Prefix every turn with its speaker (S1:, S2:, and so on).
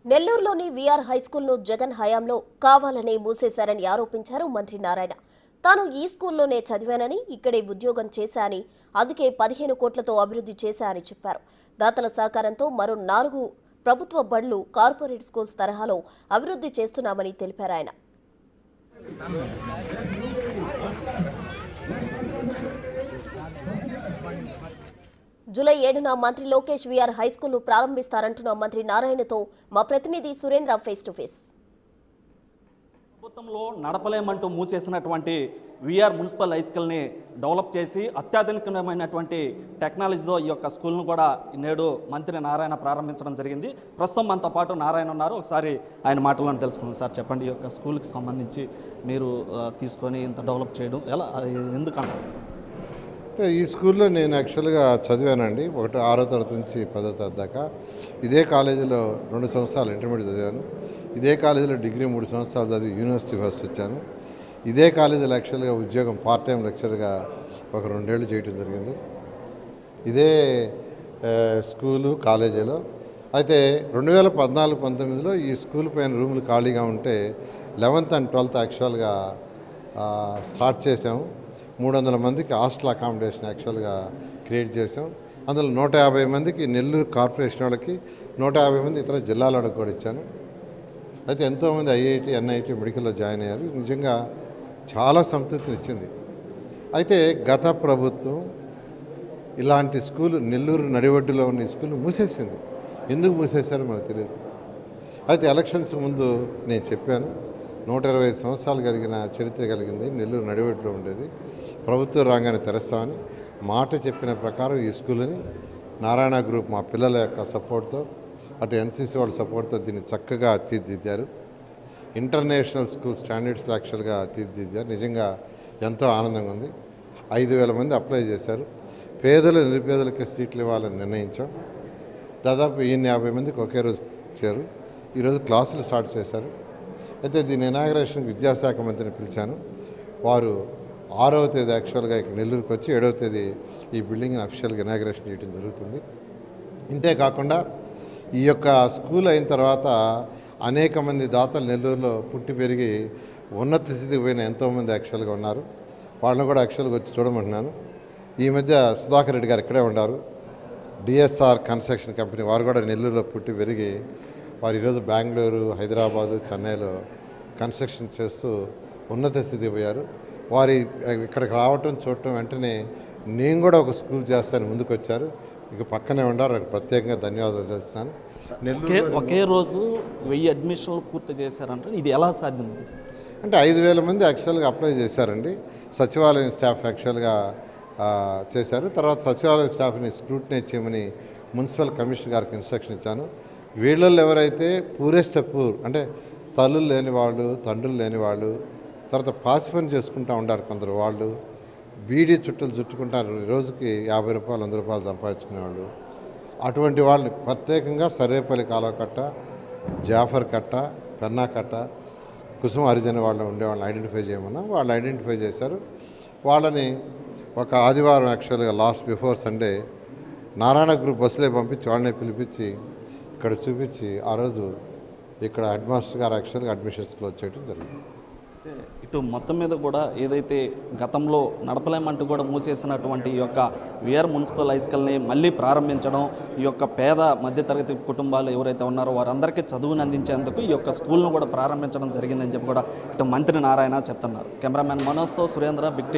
S1: నెల్లూరులోని వీఆర్ హైస్కూల్ను జగన్ హయాంలో కావాలనే మూసేశారని ఆరోపించారు మంత్రి నారాయణ. తాను ఈ స్కూల్లోనే చదివానని, ఇక్కడే ఉద్యోగం చేశానని, అందుకే 15 కోట్లతో అభివృద్ధి చేశారని చెప్పారు. దాతల సహకారంతో మరో 4 ప్రభుత్వ బడులు కార్పొరేట్ స్కూల్స్ తరహాలో అభివృద్ధి చేస్తున్నామని తెలిపారు ఆయన. జూలై 7న మంత్రి లోకేష్ వీఆర్ హైస్కూల్ను ప్రారంభిస్తారంటున్న మంత్రి నారాయణతో మా ప్రతినిధి సురేంద్ర ఫేస్ టు ఫేస్.
S2: ప్రభుత్వంలో నడపలేమంటూ మూసేసినటువంటి వీఆర్ మున్సిపల్ హైస్కూల్ని డెవలప్ చేసి అత్యాధునికమైనటువంటి టెక్నాలజీతో ఈ యొక్క స్కూల్ను కూడా నేడు మంత్రి నారాయణ ప్రారంభించడం జరిగింది. ప్రస్తుతం మనతో పాటు నారాయణ ఉన్నారు. ఒకసారి ఆయన మాటలను తెలుసుకుందాం. సార్ చెప్పండి, ఈ యొక్క స్కూల్కి సంబంధించి మీరు తీసుకొని ఇంత డెవలప్ చేయడం ఎలా, ఎందుకన్నారు?
S3: ఈ స్కూల్లో నేను యాక్చువల్గా చదివానండి. 6వ తరగతి నుంచి 10వ తరగతి దాకా ఇదే కాలేజీలో 2 సంవత్సరాలు ఇంటర్మీడియట్ చదివాను. ఇదే కాలేజీలో డిగ్రీ 3 సంవత్సరాలు చదివి యూనివర్సిటీ ఫస్ట్ వచ్చాను. ఇదే కాలేజీలో యాక్చువల్గా ఉద్యోగం పార్ట్ టైం లెక్చర్గా ఒక 2 ఏళ్ళు చేయడం జరిగింది ఇదే స్కూలు కాలేజీలో. అయితే 2014-19లో ఈ స్కూల్ పైన రూములు ఖాళీగా ఉంటే 11th and 12th యాక్చువల్గా స్టార్ట్ చేసాము. 300 మందికి హాస్టల్ అకామిడేషన్ యాక్చువల్గా క్రియేట్ చేసాం. అందులో 150 మందికి నెల్లూరు కార్పొరేషన్ వాళ్ళకి, 150 మంది ఇతర జిల్లాలకు కూడా ఇచ్చాను. అయితే ఎంతోమంది ఐఐటి, ఎన్ఐటి మెడికల్లో జాయిన్ అయ్యారు. నిజంగా చాలా సంతృప్తిని ఇచ్చింది. అయితే గత ప్రభుత్వం ఇలాంటి స్కూల్ నెల్లూరు నడివడ్డులో ఉన్న ఈ స్కూల్ మూసేసింది. ఎందుకు మూసేశారో మనకు తెలియదు. అయితే ఎలక్షన్స్ ముందు నేను చెప్పాను, 125 సంవత్సరాలు కలిగిన చరిత్ర కలిగింది, నెల్లూరు నడివడ్డులో ఉండేది, ప్రభుత్వ రంగాన్ని తెరుస్తామని మాట చెప్పిన ప్రకారం ఈ స్కూల్ని నారాయణ గ్రూప్ మా పిల్లల యొక్క సపోర్ట్తో, అటు ఎన్సీసీ వాళ్ళ సపోర్ట్తో దీన్ని చక్కగా తీర్చిదిద్దారు. ఇంటర్నేషనల్ స్కూల్ స్టాండర్డ్స్ యాక్చువల్గా తీర్చిదిద్దారు. నిజంగా ఎంతో ఆనందంగా ఉంది. 5,000 మంది అప్లై చేశారు. పేదలు నిరుపేదలకి సీట్లు ఇవ్వాలని నిర్ణయించాం. దాదాపు 50 మందికి ఒకే రోజు ఇచ్చారు. ఈరోజు క్లాసులు స్టార్ట్ చేశారు. అయితే దీని ఇనాగరేషన్కి విద్యాశాఖ మంత్రిని పిలిచాను. వారు 6వ తేదీ యాక్చువల్గా ఇక్కడ నెల్లూరుకి వచ్చి 7వ తేదీ ఈ బిల్డింగ్ని అఫీషియల్గా ఇనాగరేషన్ చేయడం జరుగుతుంది. ఇంతేకాకుండా ఈ యొక్క స్కూల్ అయిన తర్వాత అనేక మంది దాతలు నెల్లూరులో పుట్టి పెరిగి ఉన్నత స్థితికి పోయిన ఎంతోమంది యాక్చువల్గా ఉన్నారు. వాళ్ళని కూడా యాక్చువల్గా వచ్చి చూడమంటున్నాను. ఈ మధ్య సుధాకర్ రెడ్డి గారు ఇక్కడే ఉన్నారు. డిఎస్ఆర్ కన్స్ట్రక్షన్ కంపెనీ వారు కూడా నెల్లూరులో పుట్టి పెరిగి వారు ఈరోజు బెంగళూరు, హైదరాబాదు, చెన్నైలో కన్స్ట్రక్షన్ చేస్తూ ఉన్నత స్థితికి పోయారు. వారి ఇక్కడికి రావటం చూడటం వెంటనే నేను కూడా ఒక స్కూల్ చేస్తాను ముందుకు వచ్చారు. ఇక పక్కనే ఉండారు. ప్రత్యేకంగా ధన్యవాదాలు చేస్తున్నాను.
S2: ఒకే రోజు 1000 అడ్మిషన్లు పూర్తి చేశారంటే ఇది ఎలా సాధ్యం?
S3: అంటే 5,000 మంది యాక్చువల్గా అప్లై చేశారండి. సచివాలయం స్టాఫ్ యాక్చువల్గా చేశారు. తర్వాత సచివాలయం స్టాఫ్ని స్క్రూటినైజ్ చేయమని మున్సిపల్ కమిషనర్ గారికి ఇన్స్ట్రక్షన్ ఇచ్చాను. వీళ్ళల్లో ఎవరైతే పూరెస్ట్ పూర్ అంటే తల్లులు లేని వాళ్ళు, తండ్రులు లేని వాళ్ళు, తర్వాత పాసి పని చేసుకుంటూ ఉంటారు కొందరు, వాళ్ళు బీడీ చుట్టలు చుట్టుకుంటారు, రోజుకి 50 రూపాయలు 100 రూపాయలు సంపాదించుకునేవాళ్ళు, అటువంటి వాళ్ళని ప్రత్యేకంగా సర్వేపల్లి కాలువ కట్ట, జాఫర్ కట్ట, పెన్నా కట్ట, కుసుమ హరిజన వాళ్ళు ఉండేవాళ్ళని ఐడెంటిఫై చేయమన్నా వాళ్ళు ఐడెంటిఫై చేశారు. వాళ్ళని ఒక ఆదివారం యాక్చువల్గా last before Sunday Narayana group బస్సులే పంపించి వాళ్ళని పిలిపించి ఇక్కడ చూపించి ఆ రోజు ఇక్కడ హెడ్ మాస్టర్ గారు యాక్చువల్గా అడ్మిషన్స్లో వచ్చేయడం జరిగింది.
S2: ఇటు మొత్తం మీద కూడా ఏదైతే గతంలో నడపలేమంటూ కూడా మూసేసినటువంటి ఈ యొక్క వీఆర్ మున్సిపల్ హైస్కూల్ని మళ్ళీ ప్రారంభించడం, ఈ యొక్క పేద మధ్యతరగతి కుటుంబాలు ఎవరైతే ఉన్నారో వారందరికీ చదువుని అందించేందుకు ఈ యొక్క స్కూల్ను కూడా ప్రారంభించడం జరిగిందని చెప్పి కూడా ఇటు మంత్రి నారాయణ చెప్తున్నారు. కెమెరామెన్ మనోజ్తో సురేంద్ర, బిగ్ టీవీ.